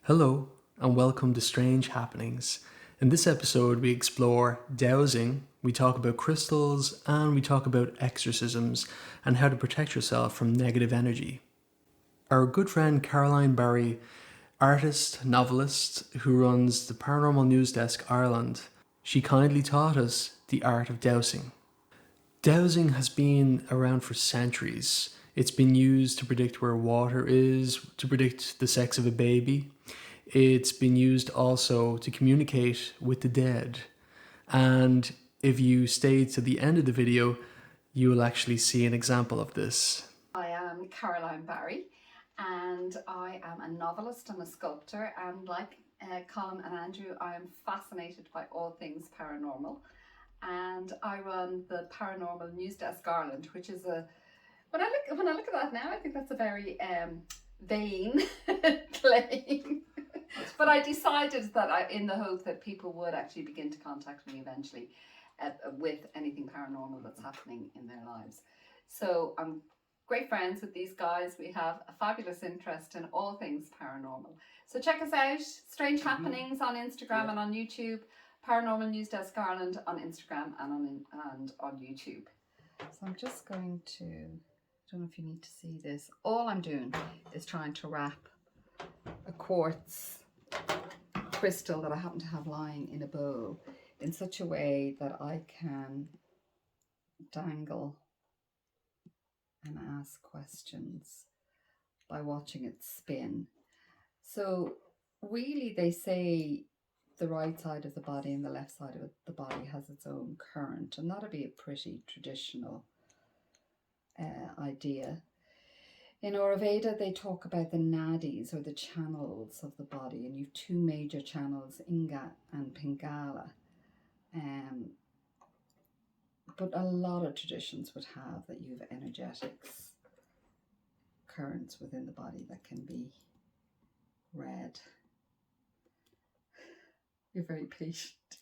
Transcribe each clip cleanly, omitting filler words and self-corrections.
Hello, and welcome to Strange Happenings. In this episode, we explore dowsing, we talk about crystals, and we talk about exorcisms and how to protect yourself from negative energy. Our good friend Caroline Barry, artist, novelist, who runs the Paranormal Newsdesk Ireland, she kindly taught us the art of dowsing. Dowsing has been around for centuries. It's been used to predict where water is, to predict the sex of a baby. It's been used also to communicate with the dead. And if you stay to the end of the video, you will actually see an example of this. I am Caroline Barry, and I am a novelist and a sculptor, and like Colin and Andrew, I am fascinated by all things paranormal, and I run the Paranormal Newsdesk Ireland, which is when I look at that now, I think that's a very vain claim. But I decided that in the hope that people would actually begin to contact me eventually with anything paranormal that's happening in their lives. So I'm great friends with these guys. We have a fabulous interest in all things paranormal. So check us out, Strange Happenings on Instagram and on YouTube, Paranormal Newsdesk Ireland on Instagram and on YouTube. So I'm just going to, I don't know if you need to see this. All I'm doing is trying to wrap a quartz crystal that I happen to have lying in a bowl in such a way that I can dangle and ask questions by watching it spin. So really they say the right side of the body and the left side of the body has its own current, and that'd be a pretty traditional idea. In Ayurveda, they talk about the nadis, or the channels of the body, and you've two major channels, Inga and Pingala. But a lot of traditions would have that you have energetics, currents within the body that can be read. You're very patient.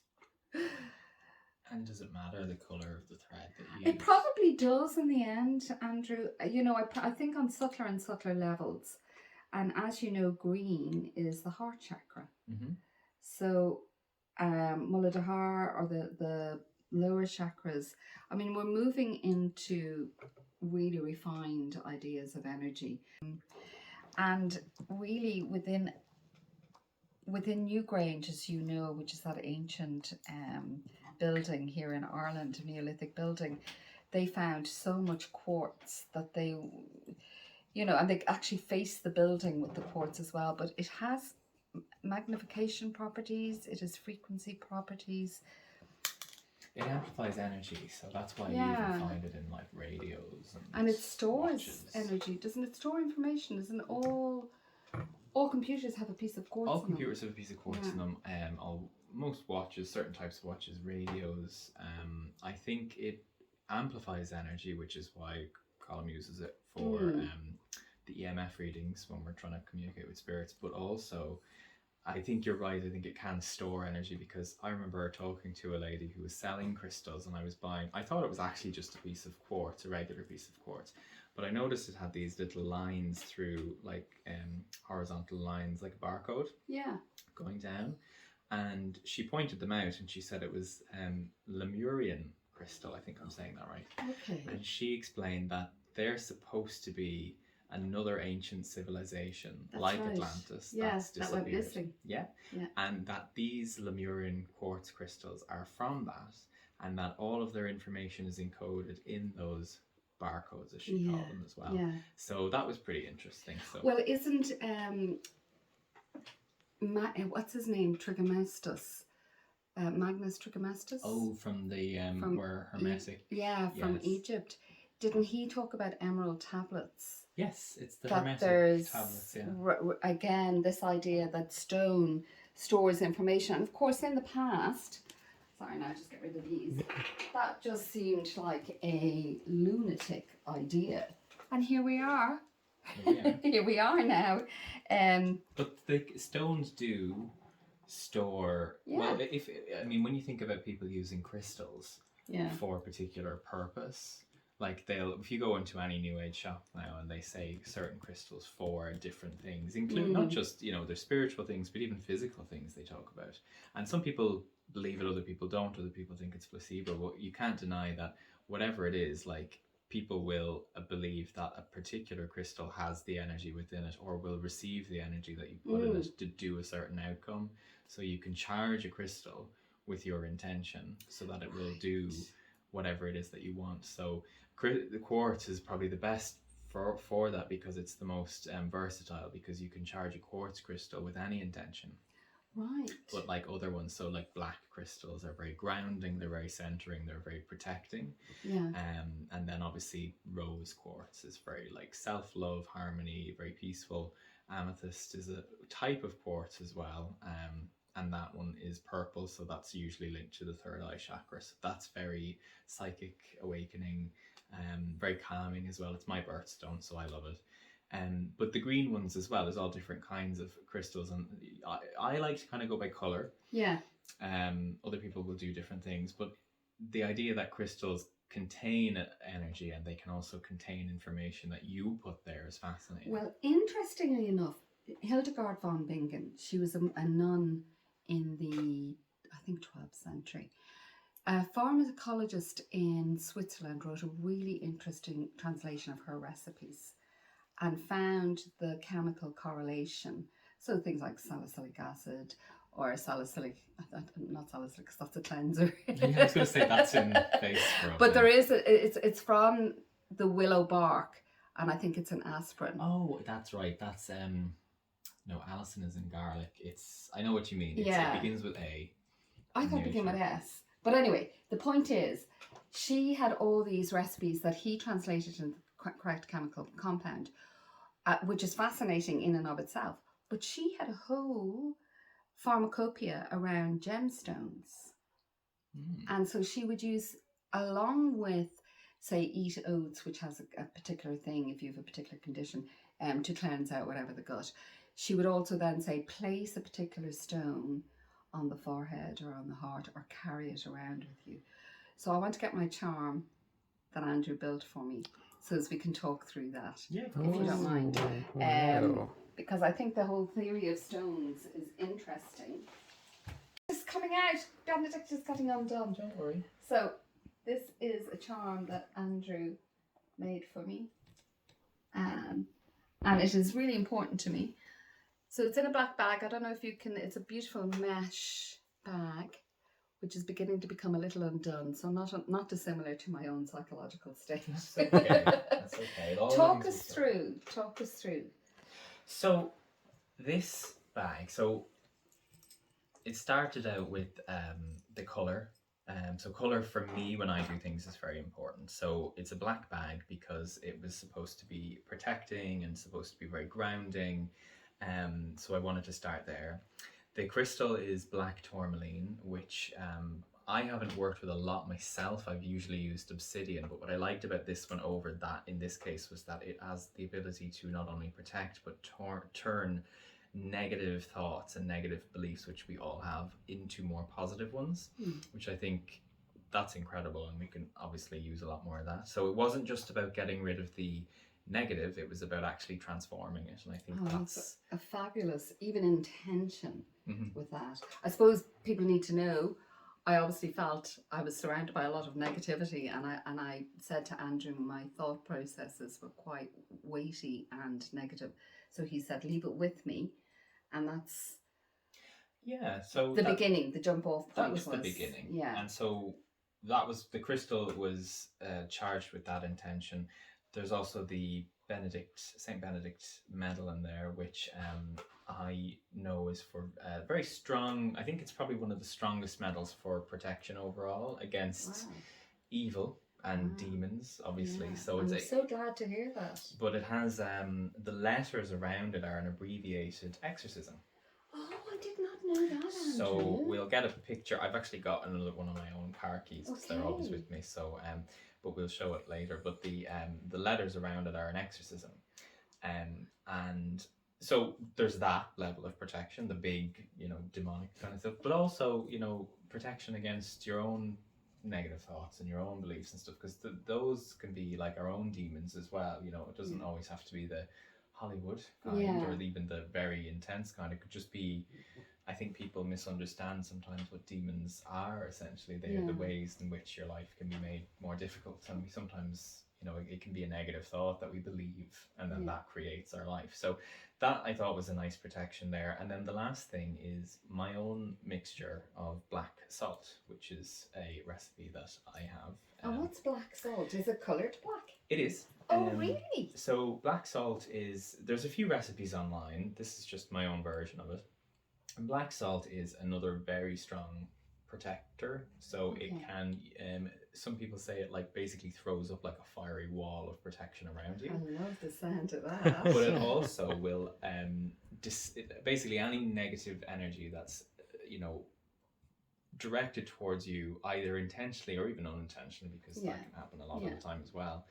And does it matter the colour of the thread that you use? It probably does in the end, Andrew. You know, I think on subtler and subtler levels. And as you know, green is the heart chakra. Mm-hmm. So Muladhara, or the lower chakras, I mean, we're moving into really refined ideas of energy. And really within Newgrange, as you know, which is that ancient building here in Ireland, a Neolithic building, they found so much quartz that they, and they actually face the building with the quartz as well, but it has magnification properties, it has frequency properties. It amplifies energy, so that's why you even find it in like radios and it stores watches. Energy, doesn't it? Store information. Doesn't all computers have a piece of quartz? All computers have a piece of quartz in them. Most watches, certain types of watches, radios. I think it amplifies energy, which is why Colin uses it for the EMF readings when we're trying to communicate with spirits. But also, I think you're right. I think it can store energy, because I remember talking to a lady who was selling crystals, and I thought it was actually just a piece of quartz, a regular piece of quartz. But I noticed it had these little lines through, like horizontal lines, like a barcode. Yeah. Going down. And she pointed them out, and she said it was Lemurian crystal. I think I'm saying that right. Okay. And she explained that they're supposed to be another ancient civilization, like Atlantis, that's disappeared. That went missing. Yeah. And that these Lemurian quartz crystals are from that, and that all of their information is encoded in those barcodes, as she called them as well. Yeah. So that was pretty interesting. So well, isn't what's his name? Trigomastus. Magnus Trigomastus. Oh, from the where Hermetic. From Egypt. Didn't he talk about emerald tablets? Yes, it's the Hermetic tablets. Yeah. Again, this idea that stone stores information, and of course, in the past. Sorry, now just get rid of these. That just seemed like a lunatic idea, and here we are. Here we are now. But the stones do store. Well, when you think about people using crystals for a particular purpose, Like if you go into any new age shop now and they say certain crystals for different things, include not just, their spiritual things, but even physical things they talk about. And some people believe it, other people don't, other people think it's placebo, but you can't deny that whatever it is, like, people will believe that a particular crystal has the energy within it, or will receive the energy that you put in it to do a certain outcome. So you can charge a crystal with your intention so that it will do whatever it is that you want. So the quartz is probably the best for that, because it's the most versatile, because you can charge a quartz crystal with any intention. Right. But like other ones, so like black crystals are very grounding, they're very centering, they're very protecting. Yeah. And then obviously rose quartz is very like self-love, harmony, very peaceful. Amethyst is a type of quartz as well. And that one is purple, so that's usually linked to the third eye chakra. So that's very psychic, awakening, very calming as well. It's my birthstone, so I love it. But the green ones as well, there's all different kinds of crystals, and I like to kind of go by color. Yeah. Other people will do different things, but the idea that crystals contain energy and they can also contain information that you put there is fascinating. Well, interestingly enough, Hildegard von Bingen, she was a nun in the, I think, 12th century. A pharmacologist in Switzerland wrote a really interesting translation of her recipes and found the chemical correlation. So things like salicylic acid or salicylic, not salicylic, because that's a cleanser. Yeah, I was going to say that's in face scrub. But there is, it's from the willow bark, and I think it's an aspirin. Oh, that's right. That's, no, Allicin is in garlic. I know what you mean. It begins with A. I thought it began with S. But anyway, the point is, she had all these recipes that he translated into the correct chemical compound, which is fascinating in and of itself. But she had a whole pharmacopoeia around gemstones. And so she would use, along with, say, eat oats, which has a particular thing, if you have a particular condition, to cleanse out whatever the gut. She would also then say, place a particular stone on the forehead or on the heart, or carry it around with you. So I want to get my charm that Andrew built for me, so as we can talk through that, if you don't mind. Because I think the whole theory of stones is interesting. It's coming out. Benedict is getting undone. Don't worry. So this is a charm that Andrew made for me. And it is really important to me. So it's in a black bag. I don't know if you can, it's a beautiful mesh bag, which is beginning to become a little undone. So not dissimilar to my own psychological state. That's okay. That's okay. Talk us through. So this bag, so it started out with the colour. So colour for me when I do things is very important. So it's a black bag because it was supposed to be protecting and supposed to be very grounding. So I wanted to start there. The crystal is black tourmaline, which I haven't worked with a lot myself. I've usually used obsidian, but what I liked about this one over that in this case was that it has the ability to not only protect but turn negative thoughts and negative beliefs, which we all have, into more positive ones, which I think that's incredible, and we can obviously use a lot more of that. So it wasn't just about getting rid of the negative, it was about actually transforming it, and I think that's a fabulous even intention with that. I suppose people need to know, I obviously felt I was surrounded by a lot of negativity, and I said to Andrew my thought processes were quite weighty and negative, so he said leave it with me, and that's so the beginning, the jump off point. That was the beginning, and so that was, the crystal was charged with that intention. There's also the St. Benedict medal in there, which I know is for very strong. I think it's probably one of the strongest medals for protection overall against evil and demons, obviously. So I'm so glad to hear that. But it has the letters around it are an abbreviated exorcism. Oh, I did not know that, Andrew. So we'll get a picture. I've actually got another one of my own car keys because they're always with me. So but we'll show it later. But the letters around it are an exorcism, and so there's that level of protection, the big, demonic kind of stuff, but also, protection against your own negative thoughts and your own beliefs and stuff, because those can be like our own demons as well. You know, it doesn't always have to be the Hollywood kind or even the very intense kind. It could just be, I think people misunderstand sometimes what demons are. Essentially, they are the ways in which your life can be made more difficult, and we sometimes, you know, it can be a negative thought that we believe, and then that creates our life. So that I thought was a nice protection there. And then the last thing is my own mixture of black salt, which is a recipe that I have. And what's black salt? Is it coloured black? It is. Oh, really? So black salt is, there's a few recipes online. This is just my own version of it. And black salt is another very strong protector. So it can, some people say it like basically throws up like a fiery wall of protection around you. I love the sound of that. But it also will, basically any negative energy that's, you know, directed towards you, either intentionally or even unintentionally, because that can happen a lot of the time as well.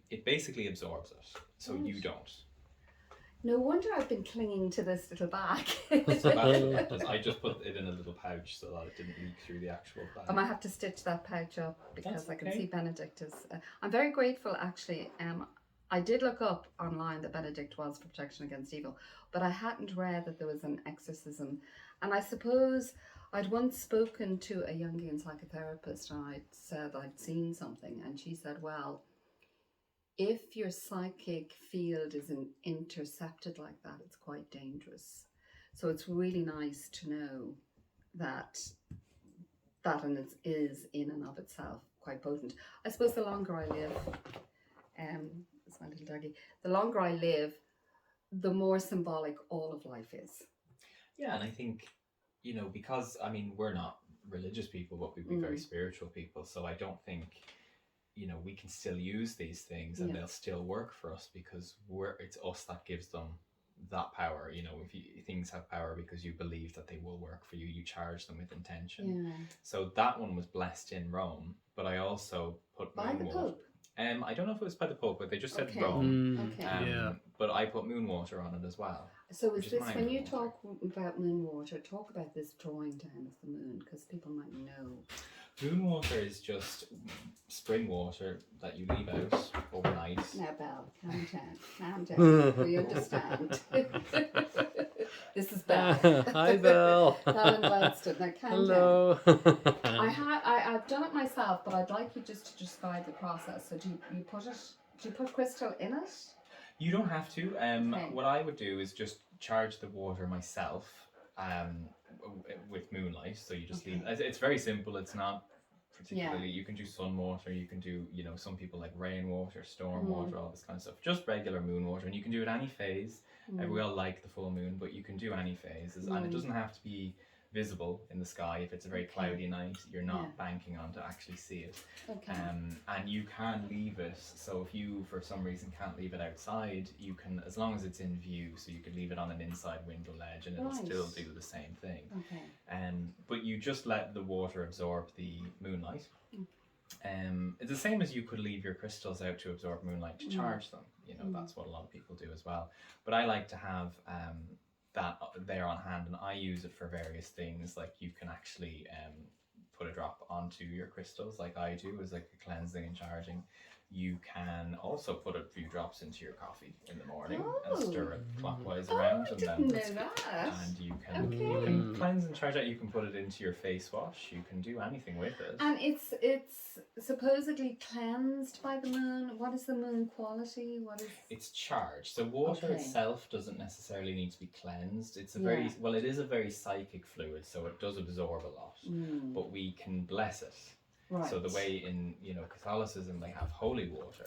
It basically absorbs it, so you don't. No wonder I've been clinging to this little bag. So I just put it in a little pouch so that it didn't leak through the actual bag. I might have to stitch that pouch up because That's I can okay. see Benedict is. I'm very grateful, actually. I did look up online that Benedict was for protection against evil, but I hadn't read that there was an exorcism. And I suppose I'd once spoken to a Jungian psychotherapist, and I said I'd seen something, and she said, well, if your psychic field is intercepted like that, it's quite dangerous. So it's really nice to know that that is in and of itself quite potent. I suppose the longer I live, it's my little doggy, the longer I live, the more symbolic all of life is. Yeah, and I think, you know, because, I mean, we're not religious people, but we'd be very spiritual people. So I don't think, you know, we can still use these things and they'll still work for us because it's us that gives them that power. You know, if things have power because you believe that they will work for you, you charge them with intention. Yeah. So that one was blessed in Rome, but I also put by the Pope. I don't know if it was by the Pope, but they just said Rome. Okay. But I put moon water on it as well. So is this, when you talk about moon water, talk about this drawing down of the moon, because people might know. Moon water is just spring water that you leave out overnight. Now, Belle, calm down. We understand. This is Belle. Hi, Belle. Belle and Gladstone. Now, calm down. I've done it myself, but I'd like you just to describe the process. So do you put crystal in it? You don't have to. What I would do is just charge the water myself. With moonlight, so you just leave. It's very simple. It's not particularly. You can do sun water. You can do, you know, some people like rainwater, storm water, all this kind of stuff. Just regular moon water, and you can do it any phase. We all like the full moon, but you can do any phases, and it doesn't have to be visible in the sky. If it's a very cloudy night, you're not banking on to actually see it. And you can leave it, so if you for some reason can't leave it outside, you can, as long as it's in view, so you could leave it on an inside window ledge and it'll still do the same thing. But you just let the water absorb the moonlight. It's the same as you could leave your crystals out to absorb moonlight to charge them. You know, that's what a lot of people do as well. But I like to have that there on hand, and I use it for various things. Like you can actually put a drop onto your crystals, like I do, as like a cleansing and charging. You can also put a few drops into your coffee in the morning and stir it clockwise around, and you can cleanse and charge it. You can put it into your face wash. You can do anything with it. And it's supposedly cleansed by the moon. What is the moon quality? It's charged. So water itself doesn't necessarily need to be cleansed. It's it is a very psychic fluid, so it does absorb a lot. But we can bless it. Right. So the way in, you know, Catholicism, they have holy water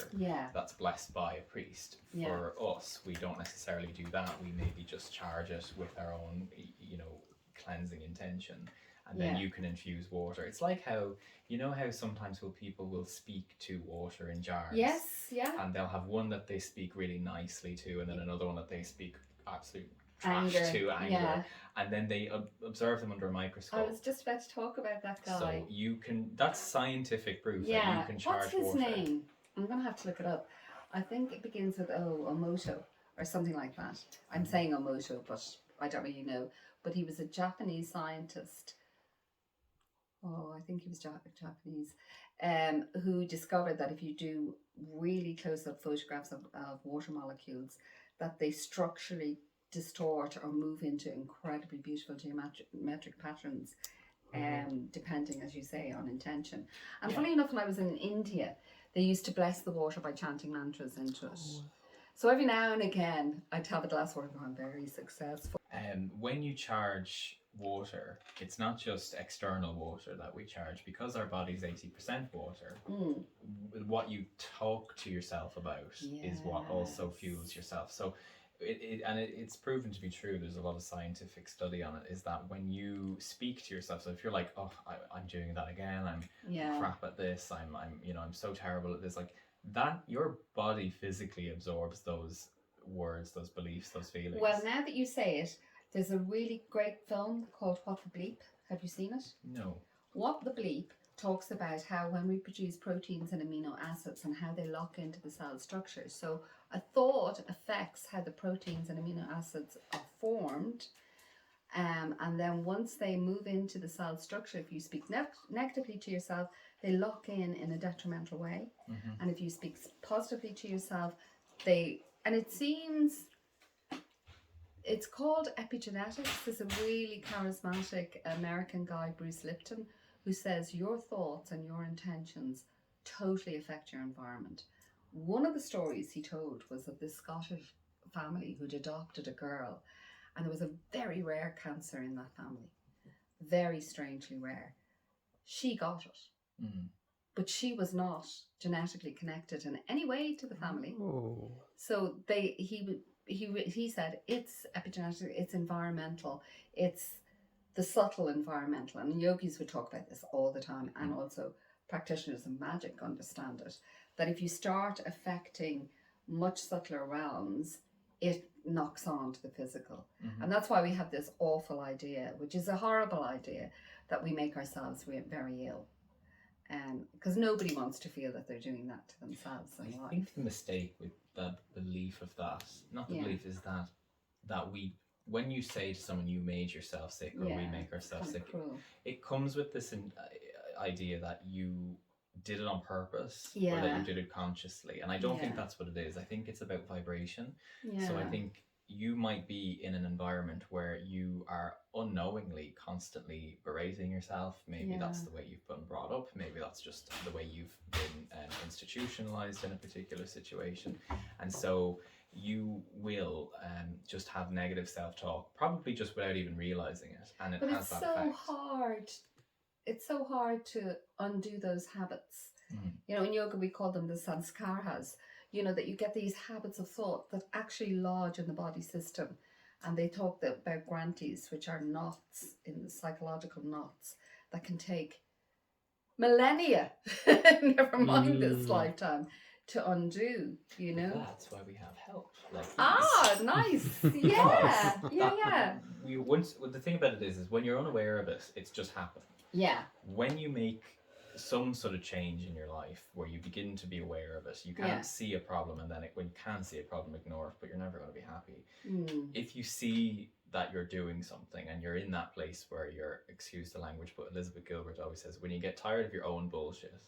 that's blessed by a priest. For us, we don't necessarily do that. We maybe just charge it with our own, you know, cleansing intention. And then you can infuse water. It's like how, you know how sometimes people will speak to water in jars? Yes, yeah. And they'll have one that they speak really nicely to, and then another one that they speak absolute trash to, anger. Yeah. And then they observe them under a microscope. I was just about to talk about that guy. So you can, that's scientific proof that you can charge water. What's his name? I'm going to have to look it up. I think it begins with Omoto or something like that. I'm saying Omoto, but I don't really know. But he was a Japanese scientist. I think he was Japanese, who discovered that if you do really close-up photographs of water molecules, that they structurally distort or move into incredibly beautiful geometric patterns, depending, as you say, on intention. And funny enough, when I was in India, they used to bless the water by chanting mantras into it. So every now and again, I'd have a glass of water and go, I'm very successful. When you charge water, it's not just external water that we charge, because our body's 80% water. What you talk to yourself about is what also fuels yourself. So it's proven to be true. There's a lot of scientific study on it, is that when you speak to yourself, so if you're like, oh, I'm doing that again, I'm crap at this, I'm so terrible at this, like that, your body physically absorbs those words, those beliefs, those feelings. Well, now that you say it, there's a really great film called What the Bleep. Have you seen it? No. What the Bleep talks about how when we produce proteins and amino acids and how they lock into the cell structure. So a thought affects how the proteins and amino acids are formed. And then once they move into the cell structure, if you speak negatively to yourself, they lock in a detrimental way. And if you speak positively to yourself, and it seems, it's called Epigenetics. There's a really charismatic American guy, Bruce Lipton, who says your thoughts and your intentions totally affect your environment. One of the stories he told was of this Scottish family who'd adopted a girl, and there was a very rare cancer in that family. Very strangely rare. She got it. But she was not genetically connected in any way to the family. So he said it's epigenetic, it's environmental, it's the subtle environmental. And yogis would talk about this all the time, and also practitioners of magic understand it, that if you start affecting much subtler realms, it knocks on to the physical. And that's why we have this awful idea, which is a horrible idea, that we make ourselves very ill. Because nobody wants to feel that they're doing that to themselves in life. I think the mistake with the belief of that, not the belief, is that we, when you say to someone you made yourself sick, or we make ourselves sick, it comes with this idea that you did it on purpose, or that you did it consciously. And I don't think that's what it is. I think it's about vibration. So I think you might be in an environment where you are unknowingly constantly berating yourself. Maybe that's the way you've been brought up. Maybe that's just the way you've been institutionalized in a particular situation. And so you will just have negative self-talk, probably just without even realizing it. And it has that effect. It's so hard to undo those habits. You know, in yoga we call them the sanskaras. You know, that you get these habits of thought that actually lodge in the body system. And they talk about granties, which are knots, in the psychological knots, that can take millennia, never mind this lifetime, to undo, you know. That's why we have help. Nice. Yeah. The thing about it is when you're unaware of it, it's just happened. Yeah. When you make some sort of change in your life where you begin to be aware of it, you can't see a problem, and then when you can see a problem, ignore it, but you're never going to be happy. If you see that you're doing something and you're in that place where you're, excuse the language, but Elizabeth Gilbert always says, when you get tired of your own bullshit,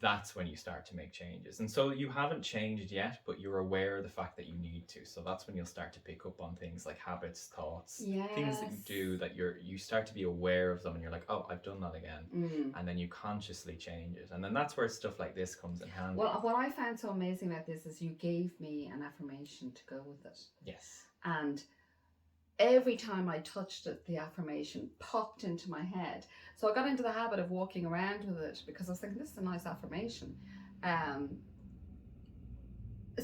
that's when you start to make changes. And so you haven't changed yet, but you're aware of the fact that you need to. So that's when you'll start to pick up on things like habits, thoughts, things that you do, that you start to be aware of them, and you're like, oh, I've done that again. And then you consciously change it. And then that's where stuff like this comes in handy. Well, what I found so amazing about this is you gave me an affirmation to go with it. Yes. And every time I touched it, the affirmation popped into my head. So I got into the habit of walking around with it, because I was thinking, this is a nice affirmation.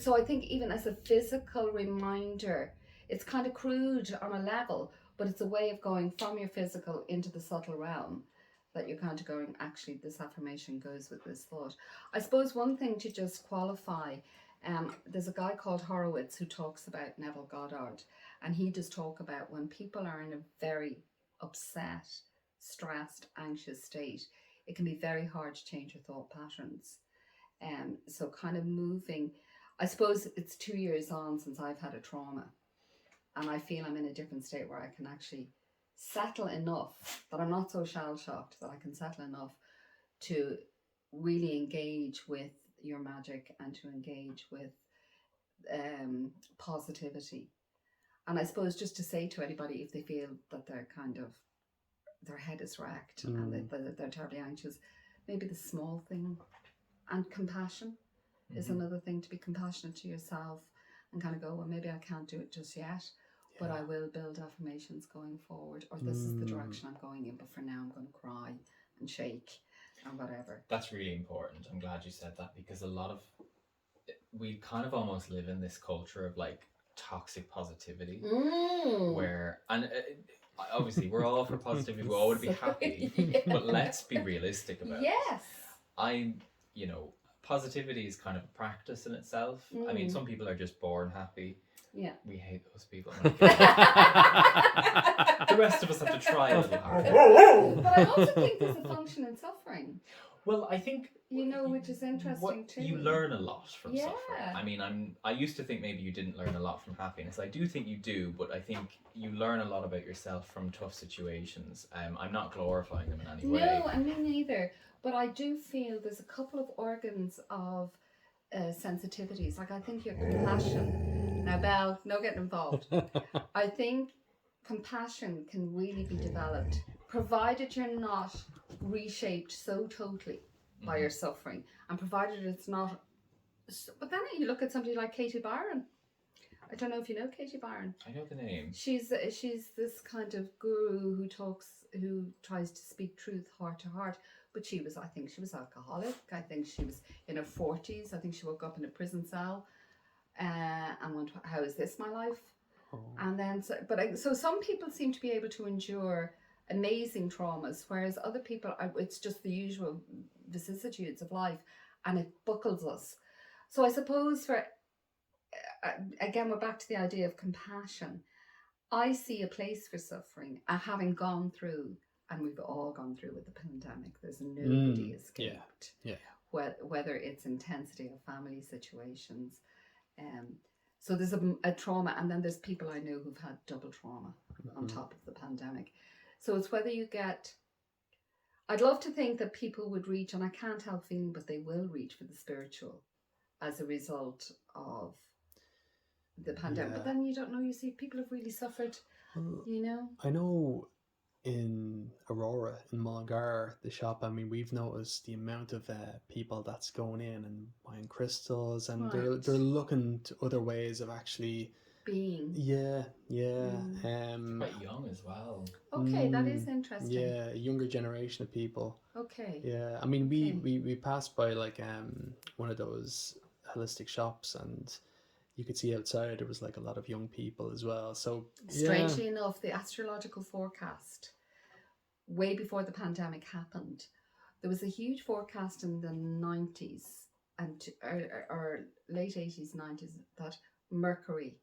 So I think even as a physical reminder, it's kind of crude on a level, but it's a way of going from your physical into the subtle realm, that you're kind of going, actually, this affirmation goes with this thought. I suppose one thing to just qualify, there's a guy called Horowitz who talks about Neville Goddard, and he does talk about when people are in a very upset, stressed, anxious state, it can be very hard to change your thought patterns. So kind of moving, I suppose it's 2 years on since I've had a trauma, and I feel I'm in a different state where I can actually settle enough that I'm not so shell-shocked, that I can settle enough to really engage with your magic and to engage with positivity. And I suppose just to say to anybody, if they feel that they're kind of, their head is wrecked and they're terribly anxious, maybe the small thing, and compassion is another thing, to be compassionate to yourself and kind of go, well, maybe I can't do it just yet, but I will build affirmations going forward, or this is the direction I'm going in, but for now I'm going to cry and shake and whatever. That's really important. I'm glad you said that, because we kind of almost live in this culture of like toxic positivity where, and obviously we're all for positivity, we all would be happy, but let's be realistic about it. Positivity is kind of a practice in itself. I mean, some people are just born happy. Yeah. We hate those people. The rest of us have to try a little harder. But I also think there's a function in suffering. Well, I think, which is interesting too. You learn a lot from suffering. I mean, I used to think maybe you didn't learn a lot from happiness. I do think you do, but I think you learn a lot about yourself from tough situations. I'm not glorifying them in any way. No, and me neither. But I do feel there's a couple of organs of sensitivities. Like I think your compassion. Now, Belle, no getting involved. I think compassion can really be developed, provided you're not reshaped so totally by your suffering, and provided it's not. But then you look at somebody like Katie Byron. I don't know if you know Katie Byron. I know the name. She's this kind of guru who tries to speak truth heart to heart. But I think she was alcoholic. I think she was in her 40s. I think she woke up in a prison cell and went, how is this my life? Oh. And then, so some people seem to be able to endure amazing traumas, whereas other people, it's just the usual vicissitudes of life, and it buckles us. So I suppose again, we're back to the idea of compassion. I see a place for suffering, having gone through, and we've all gone through with the pandemic. There's nobody escaped. Yeah. Whether it's intensity of family situations. So there's a trauma, and then there's people I know who've had double trauma on top of the pandemic. So it's whether you get, I'd love to think that people would reach, and I can't help feeling, but they will reach for the spiritual as a result of the pandemic. Yeah. But then you don't know, you see people have really suffered, I know in Aurora, in Mullingar, the shop, I mean, we've noticed the amount of people that's going in and buying crystals, and they're looking to other ways of actually being. Yeah. Quite young as well. Okay, that is interesting. Yeah, a younger generation of people. Okay. Yeah, I mean, we passed by like one of those holistic shops, and you could see outside there was like a lot of young people as well. So strangely enough, the astrological forecast, way before the pandemic happened, there was a huge forecast in the 90s and or late 80s, 90s, that Mercury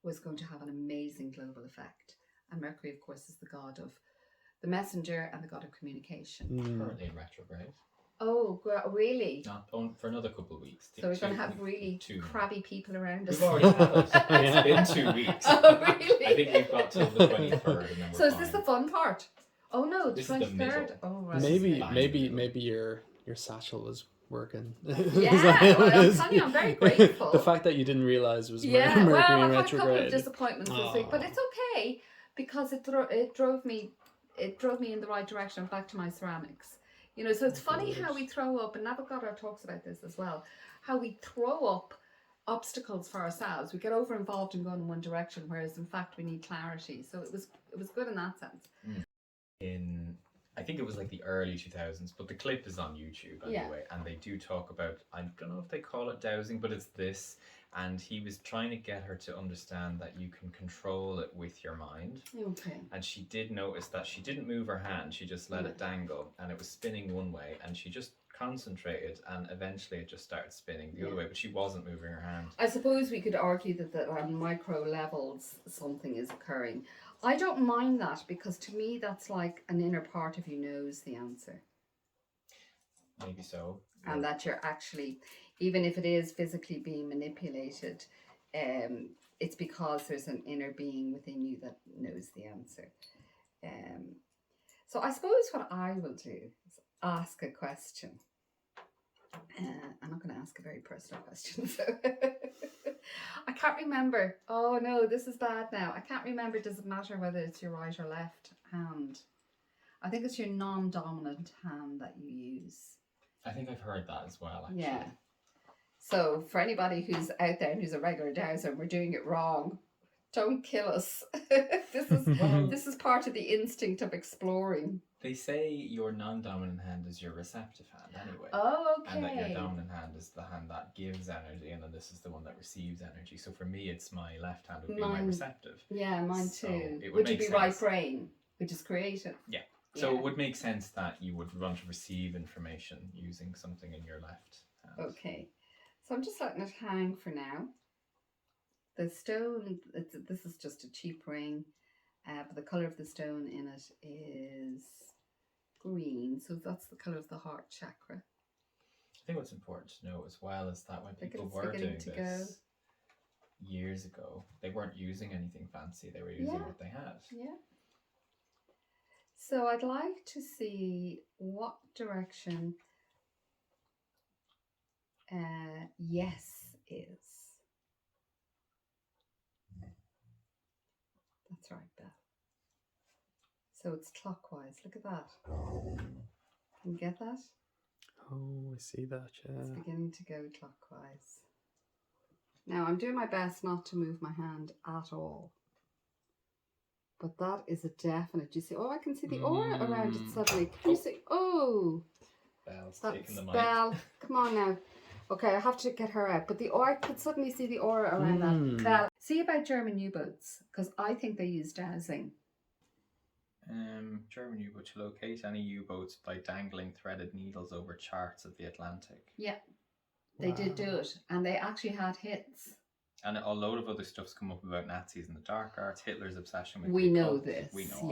was going to have an amazing global effect. And Mercury, of course, is the god of the messenger and the god of communication. Currently in retrograde. Oh, really? Not for another couple of weeks. So we're going to have really crabby people around us. We've already had it. It's been 2 weeks. Oh, really? I think we've got till the 23rd. And then so is this the fun part? Oh no, the 23rd. Oh, right. Maybe your satchel was working. Yeah, well, I'm telling you, I'm very grateful. The fact that you didn't realise was Mercury in retrograde. I've had a couple of disappointments this week, but it's okay because it drove me in the right direction, back to my ceramics. So it's funny how we throw up, and Navigator talks about this as well, how we throw up obstacles for ourselves. We get over involved and go in one direction, whereas in fact we need clarity. So it was good in that sense. I think it was like the early 2000s, but the clip is on YouTube anyway, and they do talk about, I don't know if they call it dowsing, but it's this, and he was trying to get her to understand that you can control it with your mind. Okay. And she did notice that she didn't move her hand, she just let it dangle, and it was spinning one way, and she just concentrated, and eventually it just started spinning the other way, but she wasn't moving her hand. I suppose we could argue that on micro levels something is occurring. I don't mind that, because to me that's like an inner part of you knows the answer. Maybe so. And that you're actually, even if it is physically being manipulated, it's because there's an inner being within you that knows the answer. So I suppose what I will do is ask a question. I'm not going to ask a very personal question. So I can't remember. Oh no, this is bad now. I can't remember. Does it matter whether it's your right or left hand? I think it's your non-dominant hand that you use. I think I've heard that as well, actually. Yeah. So for anybody who's out there and who's a regular dowser and we're doing it wrong, don't kill us. This is part of the instinct of exploring. They say your non-dominant hand is your receptive hand anyway. Oh, okay. And that your dominant hand is the hand that gives energy, and then this is the one that receives energy. So for me, it's my left hand would be my receptive. Yeah, mine too. It would you be sense. Right brain, which is creative? Yeah. So it would make sense that you would want to receive information using something in your left hand. Okay. So I'm just letting it hang for now. The stone, this is just a cheap ring, but the colour of the stone in it is green. So that's the colour of the heart chakra. I think what's important to know as well is that when people were doing this years ago, they weren't using anything fancy. They were using what they had. Yeah. So I'd like to see what direction yes is. That's right, Beth. So it's clockwise. Look at that. Can you get that? Oh, I see that, yeah. It's beginning to go clockwise. Now, I'm doing my best not to move my hand at all. But that is a definite. Do you see? Oh, I can see the aura around it suddenly. Can you see? Oh. Belle's taking the mic. Belle, come on now. Okay, I have to get her out. But the aura, I could suddenly see the aura around that. Belle, see about German U-boats, because I think they use dowsing. German U-boat to locate any U-boats by dangling threaded needles over charts of the Atlantic. Yeah, they did do it. And they actually had hits. And a load of other stuff's come up about Nazis and the dark arts, Hitler's obsession with We know this. We know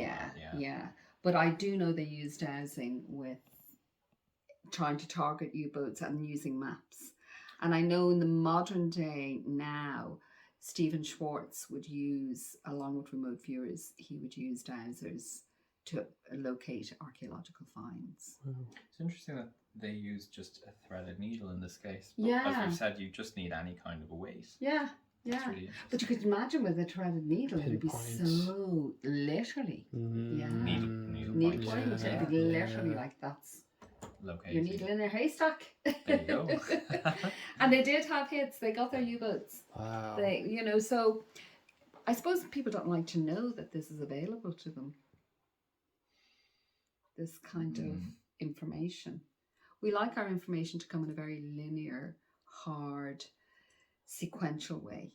yeah. But I do know they use dowsing with trying to target U-boats and using maps. And I know in the modern day now, Stephen Schwartz would use, along with remote viewers, he would use dowsers to locate archaeological finds. It's interesting that they use just a threaded needle in this case. But as we've said, you just need any kind of a weight. Yeah. Really, but you could imagine with a threaded needle, it would be so literally. Yeah. Needle point. It would be literally like that's located. Your needle in a haystack. There you go. And they did have hits. They got their U-boats. Wow. So I suppose people don't like to know that this is available to them. This kind of information. We like our information to come in a very linear, hard, sequential way.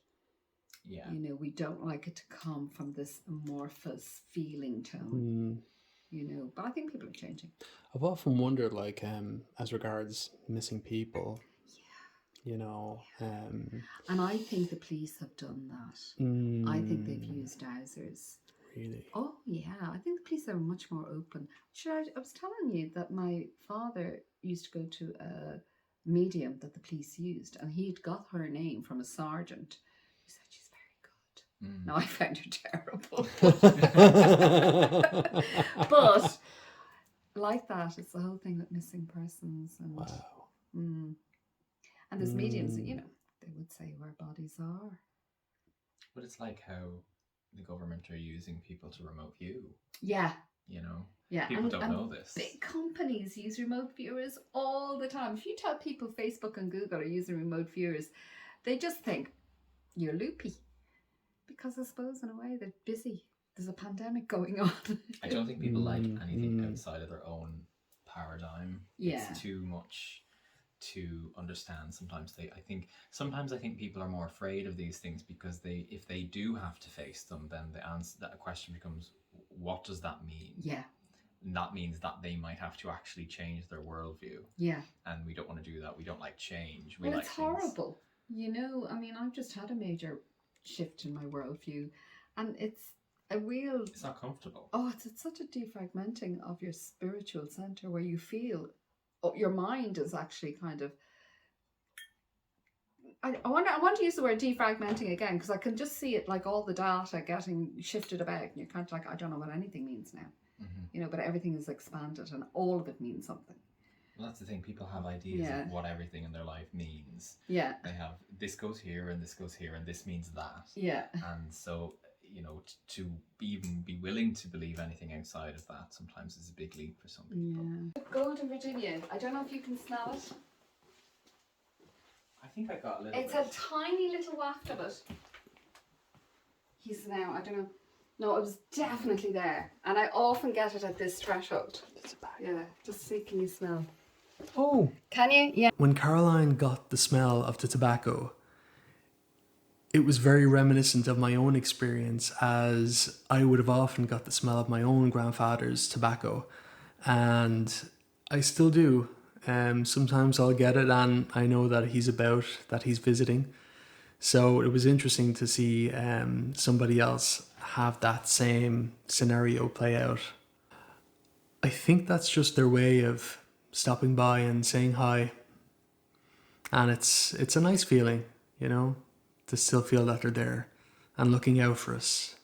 Yeah. We don't like it to come from this amorphous feeling tone. But I think people are changing. I've often wondered, as regards missing people. And I think the police have done that. I think they've used dowsers. Really? Oh, yeah. I think the police are much more open. I was telling you that my father used to go to a medium that the police used, and he'd got her name from a sergeant who said she's very good. Now, I found her terrible. But like that, it's the whole thing with missing persons. And, wow. And there's mediums that, they would say where bodies are. But it's like how the government are using people to remote view. Yeah. Yeah. People don't know this. Big companies use remote viewers all the time. If you tell people Facebook and Google are using remote viewers, they just think you're loopy. Because I suppose in a way they're busy. There's a pandemic going on. I don't think people like anything outside of their own paradigm. Yeah. It's too much to understand. Sometimes I think people are more afraid of these things because if they do have to face them, then that question becomes, what does that mean? Yeah. And that means that they might have to actually change their worldview. Yeah. And we don't want to do that. We don't like change. It's horrible. I've just had a major shift in my worldview, and it's not comfortable. Oh, it's such a defragmenting of your spiritual center where you feel your mind is actually kind of I want to use the word defragmenting again, because I can just see it like all the data getting shifted about, and you're kind of like, I don't know what anything means now. You know, but everything is expanded and all of it means something. Well, that's the thing. People have ideas of what everything in their life means. Yeah. They have, this goes here and this goes here and this means that. Yeah. And so, you know, to even be willing to believe anything outside of that sometimes is a big leap for some people. Yeah. Golden Virginia. I don't know if you can smell it. I think I got a little It's bit. a tiny little waft of it. He's now, I don't know. No, it was definitely there. And I often get it at this threshold. Yeah, just see, can you smell? Oh. Can you? Yeah. When Caroline got the smell of the tobacco, it was very reminiscent of my own experience, as I would have often got the smell of my own grandfather's tobacco. And I still do. Sometimes I'll get it and I know that he's visiting. So it was interesting to see somebody else have that same scenario play out. I think that's just their way of stopping by and saying hi. And it's a nice feeling, you know, to still feel that they're there and looking out for us.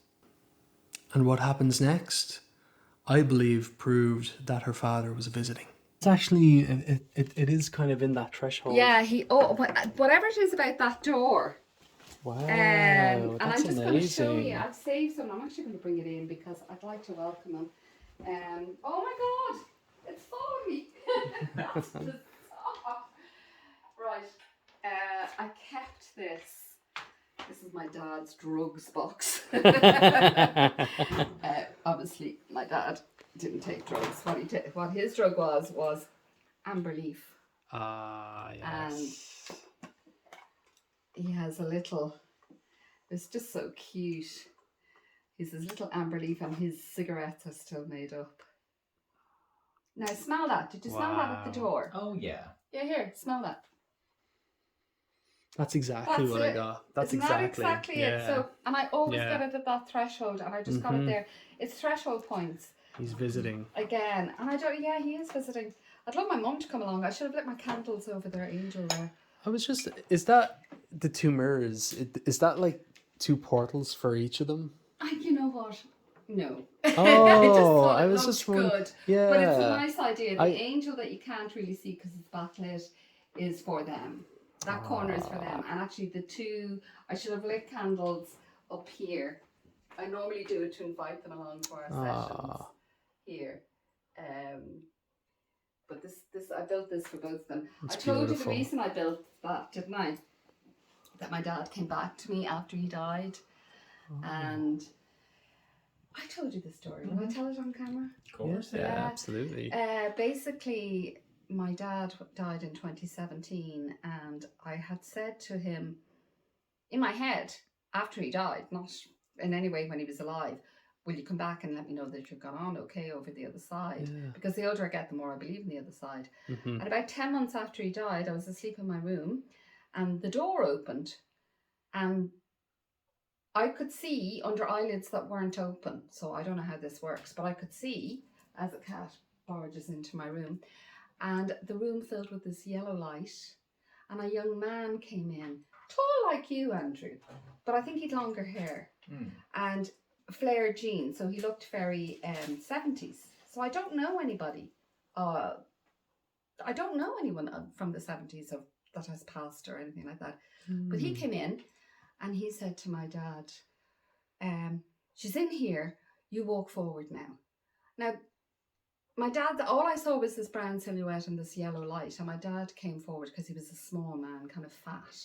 And what happens next, I believe, proved that her father was visiting. It's actually, it is kind of in that threshold. Yeah, whatever it is about that door. Wow, And that's I'm just amazing. going to show you. I've saved some. I'm actually going to bring it in because I'd like to welcome him. Oh my God, it's following me. That's bizarre. Right, I kept this. This is my dad's drugs box. Obviously, my dad didn't take drugs. What his drug was amber leaf. Ah, yes. And he has a little, it's just so cute. He's this little amber leaf and his cigarettes are still made up. Now smell that. Did you smell that at the door? Oh, yeah. Yeah, here, smell that. That's exactly what I got. That's Isn't exactly it. So, and I always Yeah. get it at that threshold, and I just got it there. It's threshold points. He's visiting. Again, and he is visiting. I'd love my mum to come along. I should have lit my candles over their angel there. Is that the two mirrors? Is that like two portals for each of them? You know what? No. Oh, I was just just thought it looked good. Yeah. But it's a nice idea. The angel that you can't really see because it's backlit is for them. That corner is for them. And actually the two, I should have lit candles up here. I normally do it to invite them along to our sessions here. But this I built this for both of them. It's I told beautiful. you the reason I built that, didn't I? That my dad came back to me after he died. And I told you the story. Did I tell it on camera? Of course, Yeah, absolutely. Basically, my dad died in 2017, and I had said to him in my head after he died, not in any way when he was alive, will you come back and let me know that you've gone on okay over the other side? Yeah. Because the older I get, the more I believe in the other side. Mm-hmm. And about 10 months after he died, I was asleep in my room, and the door opened, and I could see under eyelids that weren't open. So I don't know how this works, but I could see as a cat barges into my room, and the room filled with this yellow light, and a young man came in, tall like you, Andrew, but I think he'd longer hair and flared jeans, so he looked very 70s. So I don't know anybody. I don't know anyone from the 70s that has passed or anything like that. But he came in and he said to my dad, she's in here, you walk forward now. Now, my dad, all I saw was this brown silhouette and this yellow light, and my dad came forward because he was a small man, kind of fat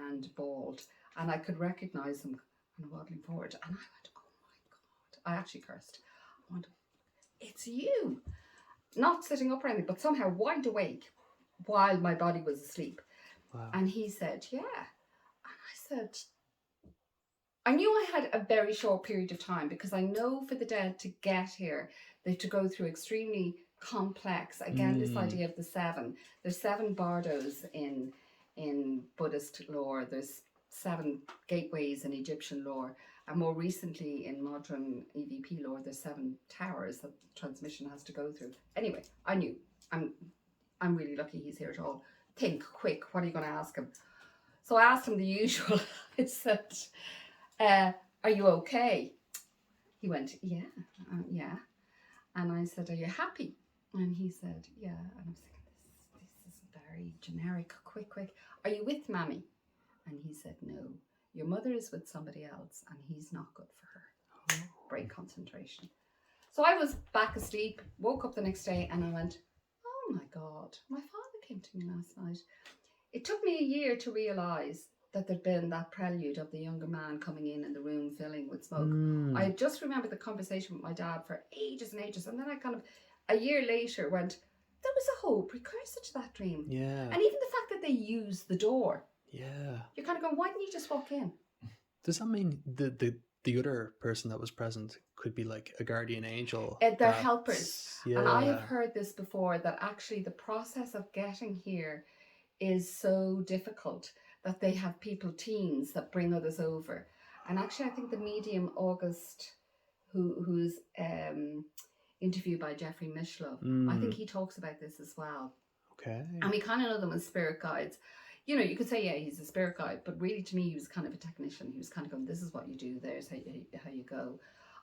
and bald, and I could recognise him kind of waddling forward, and I went, oh my God. I actually cursed. I went, it's you. Not sitting up or anything, but somehow wide awake while my body was asleep. Wow. And he said, yeah. And I said, I knew I had a very short period of time, because I know for the dead to get here, they have to go through extremely complex, again, this idea of the seven. There's 7 bardos in Buddhist lore. There's 7 gateways in Egyptian lore. And more recently in modern EVP lore, there's 7 towers that transmission has to go through. Anyway, I knew. I'm really lucky he's here at all. Think quick, what are you going to ask him? So I asked him the usual. I said, are you okay? He went, yeah. And I said, are you happy? And he said, yeah. And I was thinking, this is very generic, quick. Are you with Mammy? And he said, no. Your mother is with somebody else and he's not good for her. Break concentration. So I was back asleep, woke up the next day and I went, oh my God, my father came to me last night. It took me a year to realise that there'd been that prelude of the younger man coming in the room filling with smoke. I just remembered the conversation with my dad for ages and ages. And then I kind of, a year later, went, there was a whole precursor to that dream. Yeah. And even the fact that they used the door. Yeah. You're kind of going, why didn't you just walk in? Does that mean the other person that was present could be like a guardian angel? They're helpers. Yeah. And I have heard this before, that actually the process of getting here is so difficult that they have teams that bring others over. And actually I think the medium August, who's interviewed by Jeffrey Mishlove, I think he talks about this as well. Okay. And we kind of know them as spirit guides. You know, you could say, yeah, he's a spirit guide, but really to me, he was kind of a technician. He was kind of going, this is what you do, there's how you go.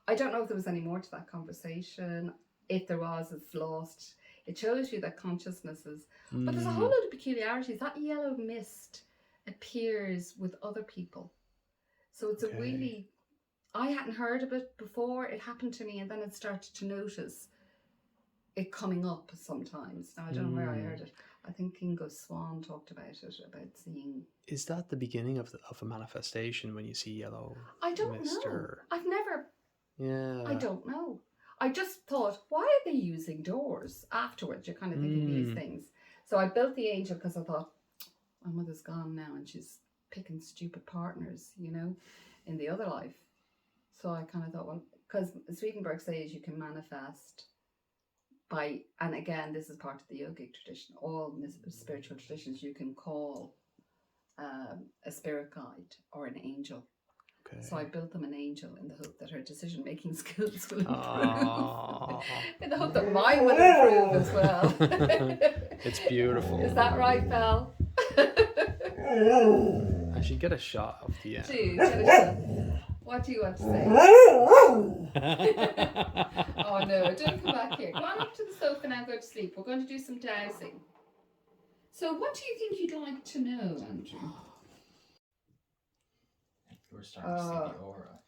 I don't know if there was any more to that conversation. If there was, it's lost. It shows you that consciousness is... But there's a whole lot of peculiarities. That yellow mist appears with other people. So it's a really... I hadn't heard of it before. It happened to me, and then I started to notice it coming up sometimes. Now, I don't know where I heard it. I think Kingo Swan talked about it, about seeing... Is that the beginning of a manifestation when you see yellow I don't mist? know. Or... I've never... Yeah. I don't know. I just thought, why are they using doors afterwards? You're kind of thinking these things. So I built the angel because I thought, my mother's gone now and she's picking stupid partners, you know, in the other life. So I kind of thought, well, because Swedenborg says you can manifest by, and again, this is part of the yogic tradition, all spiritual traditions, you can call a spirit guide or an angel. Okay. So I built them an angel in the hope that her decision-making skills will improve. In the hope that mine will improve as well. It's beautiful. Is that right, Belle? I should get a shot of the end. Do get a shot. What do you want to say? Oh no, don't come back here. Go on up to the sofa now, go to sleep. We're going to do some dowsing. So what do you think you'd like to know, Andrew? We're starting to see the aura.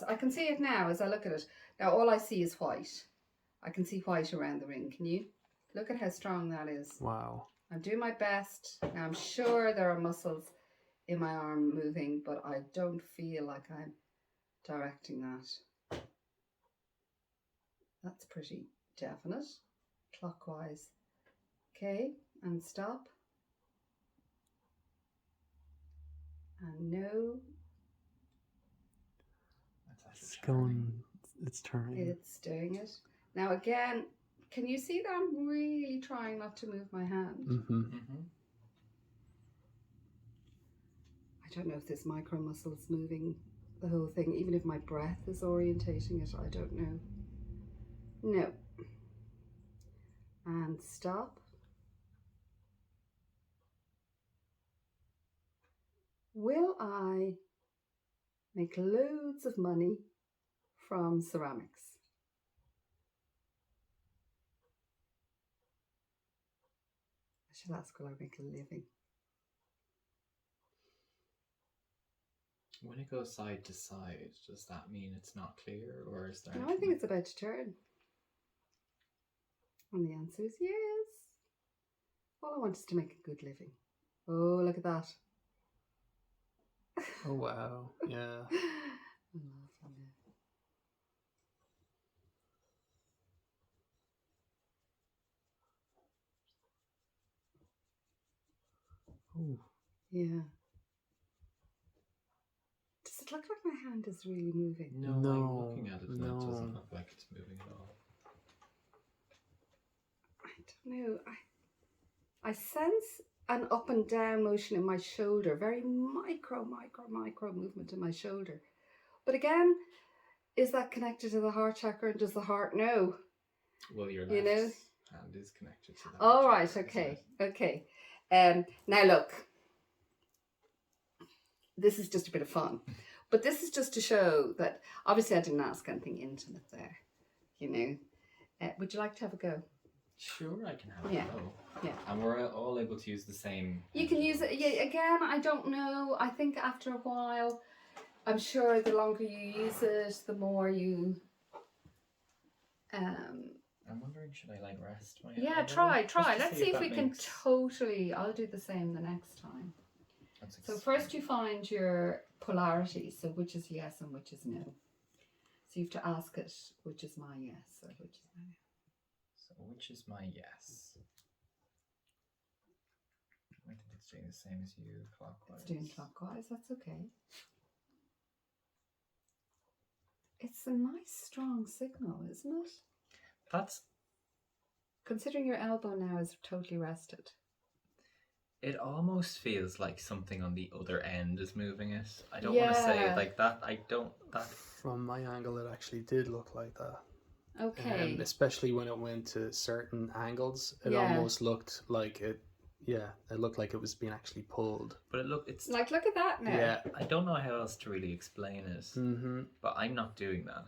I can see it now as I look at it. Now all I see is white. I can see white around the ring. Can you? Look at how strong that is. Wow. I'm doing my best. Now I'm sure there are muscles in my arm moving, but I don't feel like I'm directing that. That's pretty definite. Clockwise. Okay, and stop. And no. It's going, it's turning. It's doing it. Now again, can you see that I'm really trying not to move my hand? Mm-hmm. I don't know if this micro muscle is moving the whole thing, even if my breath is orientating it, I don't know. No. And stop. Will I make loads of money from ceramics? I should ask, will I make a living? When it goes side to side, does that mean it's not clear, or is there? No, I think it's about to turn. And the answer is yes. All I want is to make a good living. Oh, look at that. Oh, wow. Yeah. Oh. Yeah. Does it look like my hand is really moving? No, I'm looking at it and it doesn't look like it's moving at all. I don't know. I sense an up and down motion in my shoulder, very micro movement in my shoulder. But again, is that connected to the heart chakra, and does the heart know? Well, your left hand is connected to that. All right, okay. Now look, this is just a bit of fun. But this is just to show that, obviously I didn't ask anything intimate there, you know. Would you like to have a go? Sure, I can have Yeah. a go. Yeah. And we're all able to use the same. You can use it, yeah, again, I don't know. I think after a while, I'm sure the longer you use it, the more you... I'm wondering, should I like rest my yeah, elbow? try. Just to Let's see see if that we can makes- totally... I'll do the same the next time. So first you find your polarity, so which is yes and which is no. So you have to ask it, which is my yes or which is my no. So which is my yes? I think it's doing the same as you, clockwise. It's doing clockwise, that's okay. It's a nice strong signal, isn't it? That's... Considering your elbow now is totally rested. It almost feels like something on the other end is moving it. I don't want to say it like that. I don't... That... From my angle, it actually did look like that. Okay. Especially when it went to certain angles, it Yeah. almost looked like it. Yeah, it looked like it was being actually pulled. But it's... Like, look at that now. Yeah. I don't know how else to really explain it. Mm-hmm. But I'm not doing that.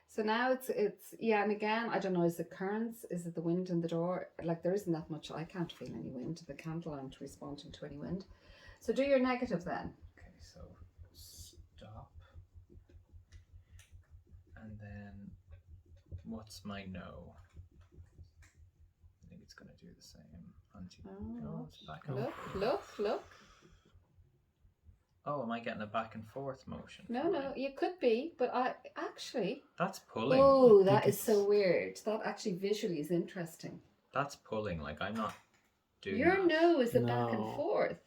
So now it's yeah, and again, I don't know, is it currents? Is it the wind in the door? Like, there isn't that much. I can't feel any wind. The candle aren't responding to any wind. So do your negative then. Okay, so stop. And then what's my no? I think it's going to do the same. Oh, it's back and look. Oh, am I getting a back and forth motion? No, you could be, but I actually... That's pulling. Oh, I that think is so weird. That actually visually is interesting. That's pulling, like I'm not doing Your that. no is a back and No. forth.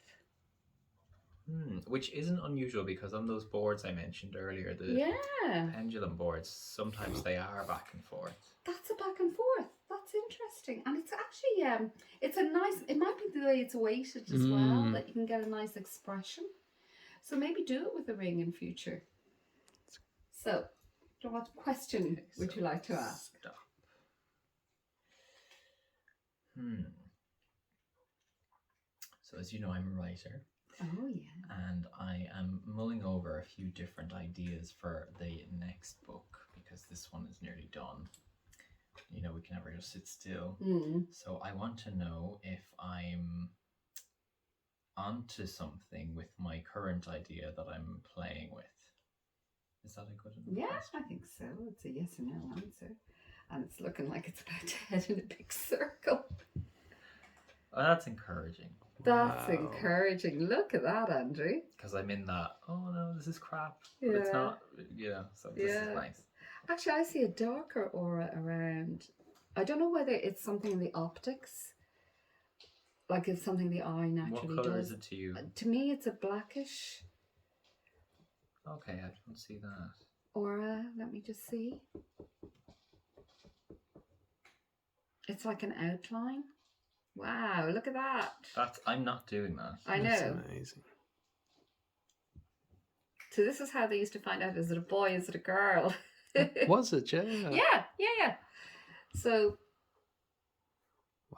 Which isn't unusual because on those boards I mentioned earlier, the Yeah, pendulum boards, sometimes they are back and forth. that's a back and forth. That's interesting. And it's actually, it's a nice, it might be the way it's weighted as well, that you can get a nice expression. So maybe do it with the ring in future. So, what question would So you like to ask? Stop. So as you know, I'm a writer. Oh, yeah. And I am mulling over a few different ideas for the next book because this one is nearly done. You know, we can never just sit still. So I want to know if I'm onto something with my current idea that I'm playing with. Is that a good enough Yeah, question? I think so. It's a yes or no answer. And it's looking like it's about to head in a big circle. Oh, that's encouraging. That's Wow. encouraging. Look at that, Andrew. Because I'm in that, oh no, this is crap. But it's Yeah. not, so this Yeah. is nice. Actually, I see a darker aura around. I don't know whether it's something in the optics. Like it's something the eye naturally What colour does. is it to you? To me, it's a blackish Okay, I don't see that. aura. Let me just see. It's like an outline. Wow, look at that. I'm not doing that. I That's know. amazing. So this is how they used to find out, is it a boy, is it a girl? Was it? Yeah. Yeah. So,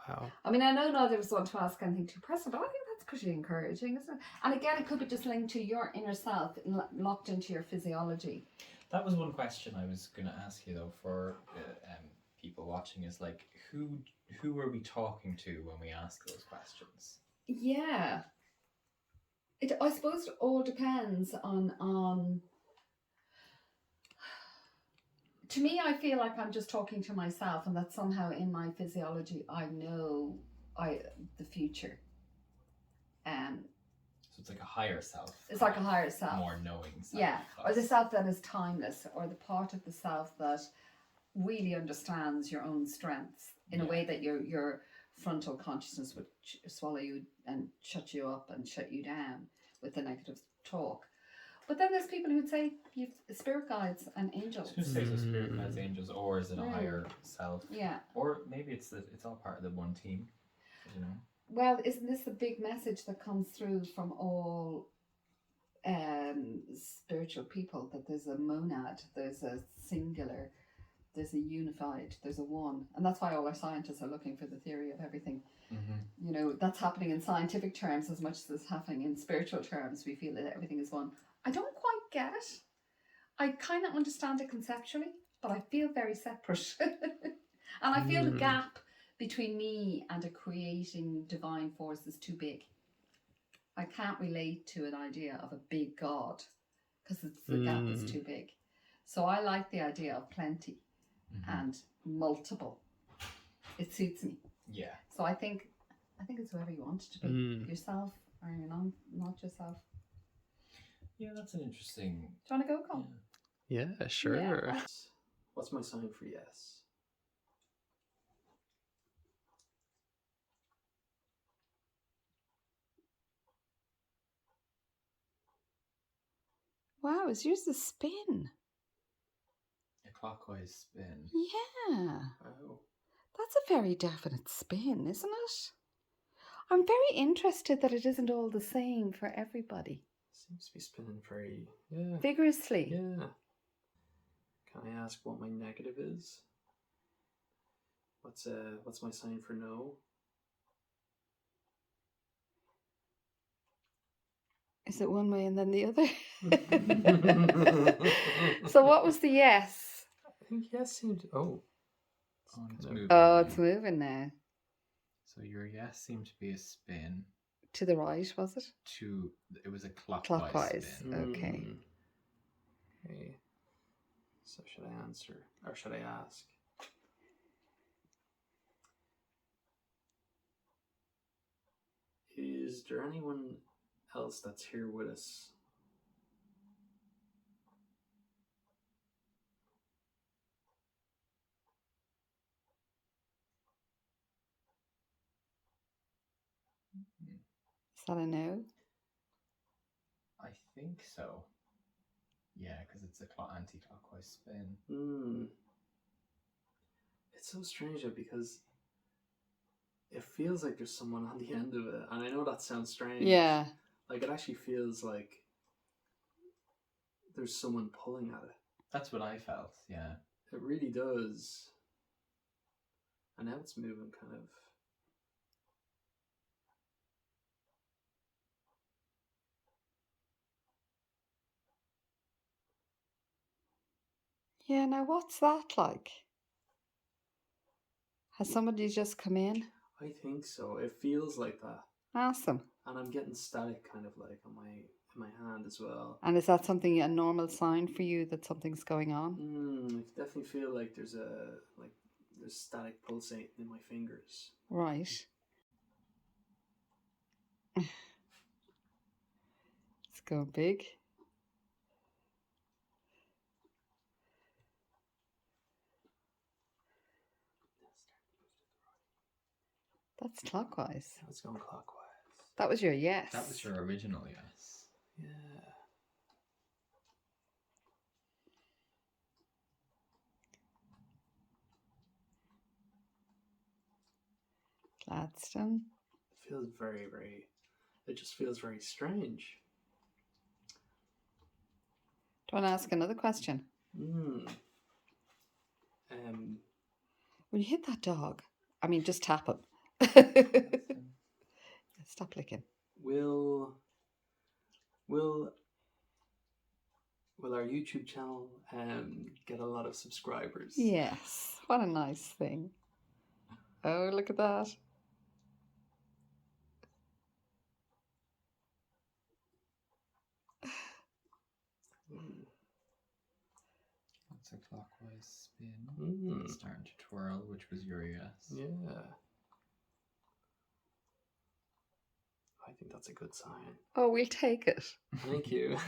Wow. I mean, I know not everyone's want to ask anything too personal, but I think that's pretty encouraging, isn't it? And again, it could be just linked to your inner self, locked into your physiology. That was one question I was going to ask you though for people watching is like, who are we talking to when we ask those questions? Yeah. I suppose it all depends on to me, I feel like I'm just talking to myself, and that somehow in my physiology I know the future. So it's like a higher self. It's like a higher self. More knowing self. Yeah, or the self that is timeless, or the part of the self that really understands your own strengths in a way that your frontal consciousness would swallow you and shut you up and shut you down with the negative talk. But then there's people who would say you've spirit guides and angels. I was going to say, so spirit guides, angels, or is it a higher self? Yeah. Or maybe it's all part of the one team, you know? Well, isn't this the big message that comes through from all spiritual people, that there's a monad, there's a singular, there's a unified, there's a one. And that's why all our scientists are looking for the theory of everything. You know, that's happening in scientific terms as much as it's happening in spiritual terms. We feel that everything is one. I don't quite get it. I kind of understand it conceptually, but I feel very separate. And I feel the gap between me and a creating divine force is too big. I can't relate to an idea of a big God because the gap is too big. So I like the idea of plenty and multiple. It suits me. Yeah. So I think it's whoever you want it to be. Yourself or you're not yourself. Yeah, that's an interesting... Do you want to go, Colin? Yeah, sure. Yeah. What's my sign for yes? Wow, is yours a spin? A clockwise spin. Yeah. Wow. That's a very definite spin, isn't it? I'm very interested that it isn't all the same for everybody. Seems to be spinning very Vigorously. Yeah. Can I ask what my negative is? What's my sign for no? Is it one way and then the other? So what was the yes? I think yes seemed. Oh, it's moving. Oh, it's moving now. So your yes seemed to be a spin. To the right, was it? It was a clockwise spin. Okay. Okay. So should I answer or should I ask? Is there anyone else that's here with us? Is that a no? I think so. Yeah, because it's a anti-clockwise spin. It's so strange though, because it feels like there's someone on the end of it, and I know that sounds strange. Yeah. Like it actually feels like there's someone pulling at it. That's what I felt. Yeah. It really does. And now it's moving kind of. Yeah, now what's that like? Has somebody just come in? I think so. It feels like that. Ask them. And I'm getting static kind of like on my hand as well. And is that something, a normal sign for you that something's going on? I definitely feel like there's static pulsating in my fingers. Right. It's going big. That's clockwise. Now it's going clockwise. That was your yes. That was your original yes. Yeah. Gladstone. It feels it just feels very strange. Do you want to ask another question? When you hit that dog, just tap him. Stop licking. Will our YouTube channel get a lot of subscribers? Yes. What a nice thing. Oh, look at that. That's a clockwise spin. It's starting to twirl, which was your yes. Yeah. I think that's a good sign. Oh, we'll take it. Thank you.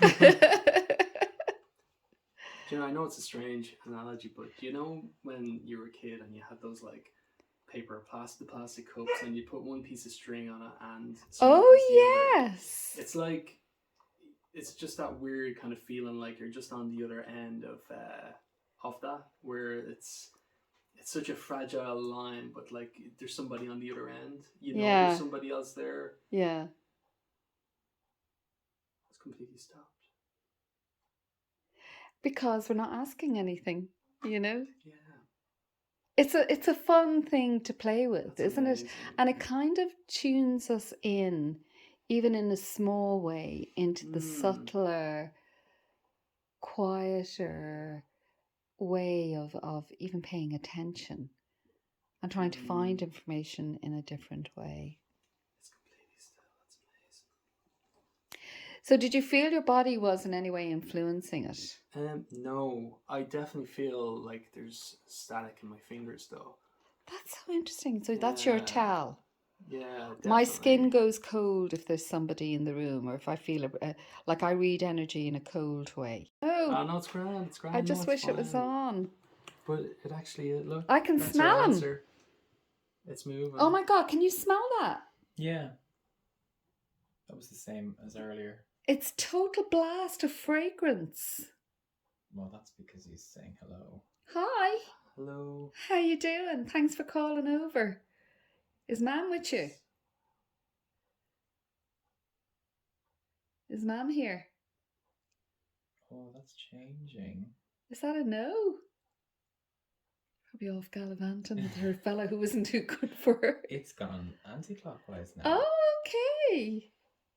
I know it's a strange analogy, but do you know when you were a kid and you had those like plastic cups and you put one piece of string on it and yes. It's like it's just that weird kind of feeling like you're just on the other end of that, where it's such a fragile line, but like there's somebody on the other end, there's somebody else there. Yeah. It's completely stopped. Because we're not asking anything, Yeah. It's a fun thing to play with, That's isn't amazing. it? And it kind of tunes us in, even in a small way, into the subtler, quieter way of even paying attention and trying to find information in a different way. It's completely still. That's amazing. So did you feel your body was in any way influencing it? No, I definitely feel like there's static in my fingers though. That's so interesting. So that's your Yeah. tell. Yeah, definitely. My skin goes cold if there's somebody in the room, or if I feel like I read energy in a cold way. Oh no, it's grand. It's grand. I just no, it's wish it was fine. on. But it actually, look. I can that's smell your 'em. answer. It's moving. Oh my God, can you smell that? Yeah. That was the same as earlier. It's total blast of fragrance. Well, that's because he's saying hello. Hi, Hello. how you doing? Thanks for calling over. Is Mam with you? Is Mam here? Oh, that's changing. Is that a no? Probably off gallivanting with her fella who isn't too good for her. It's gone anti-clockwise now. Oh, okay.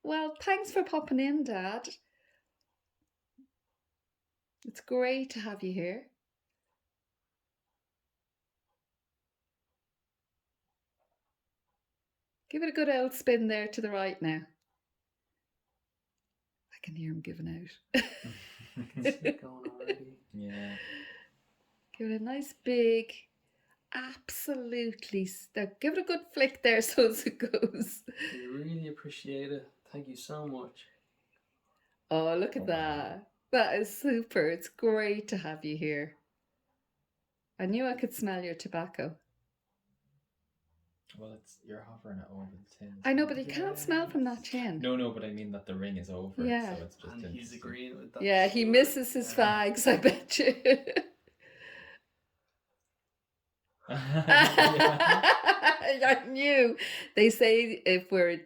Well, thanks for popping in, Dad. It's great to have you here. Give it a good old spin there to the right now. I can hear him giving out. I can see it going already. Yeah. Give it a nice big, absolutely. Give it a good flick there so as it goes. We really appreciate it. Thank you so much. Oh, look at that. That is super. It's great to have you here. I knew I could smell your tobacco. Well, you're hovering it over the tin. I know, but you can't smell from that tin. No, but I mean that the ring is over. Yeah. So it's just And he's agreeing with that. Yeah, he misses his fags, I bet you. I knew. They say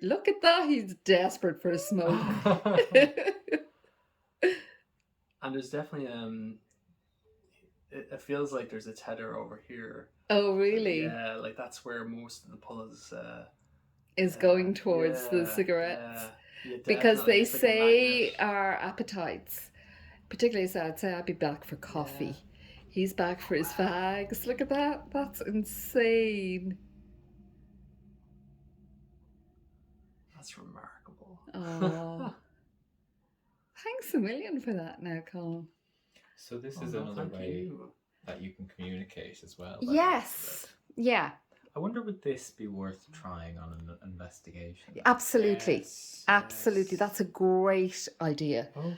look at that, he's desperate for a smoke. And there's definitely it feels like there's a tether over here. Oh, really? Yeah, like that's where most of the pull is going towards the cigarettes. Yeah, because they it's like a say magnet. our appetites, particularly so I'd say I'd be back for coffee. Yeah. He's back for his fags. Look at that. That's insane. That's remarkable. Oh. Thanks a million for that now, Colin. So this Oh, is no, another thank way you. that you can communicate as well. Yes. Yeah, I wonder would this be worth trying on an investigation? absolutely. Yes, Absolutely. yes. That's a great idea. Oh,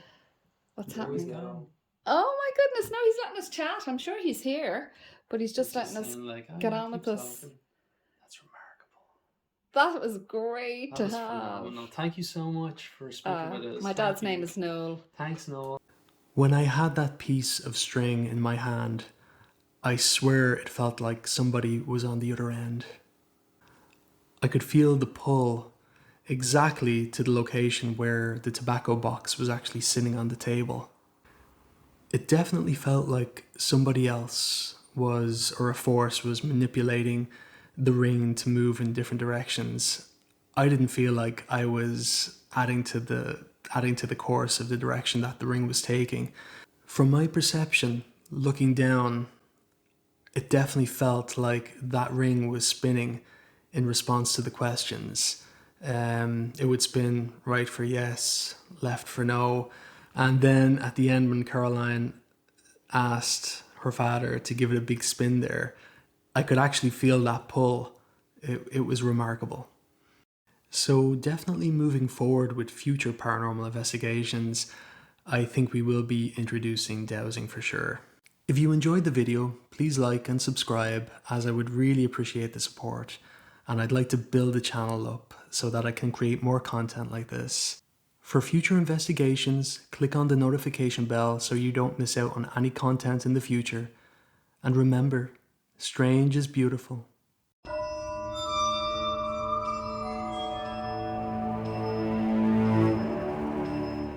What's there we happening? go. Oh my goodness, no, he's letting us chat. I'm sure he's here, but he's just letting us saying, like, oh, get yeah, on keep with us. talking. That's remarkable. That was great That to was have. phenomenal. Thank you so much for speaking with us. My dad's name is Noel. Thanks, Noel. When I had that piece of string in my hand, I swear it felt like somebody was on the other end. I could feel the pull exactly to the location where the tobacco box was actually sitting on the table. It definitely felt like somebody else was, or a force was manipulating the ring to move in different directions. I didn't feel like I was adding to the course of the direction that the ring was taking. From my perception, looking down, it definitely felt like that ring was spinning in response to the questions. It would spin right for yes, left for no. And then at the end, when Caroline asked her father to give it a big spin there, I could actually feel that pull. It was remarkable. So definitely moving forward with future paranormal investigations, I think we will be introducing dowsing for sure. If you enjoyed the video, please like and subscribe, as I would really appreciate the support, and I'd like to build the channel up so that I can create more content like this. For future investigations, click on the notification bell so you don't miss out on any content in the future. And remember, strange is beautiful.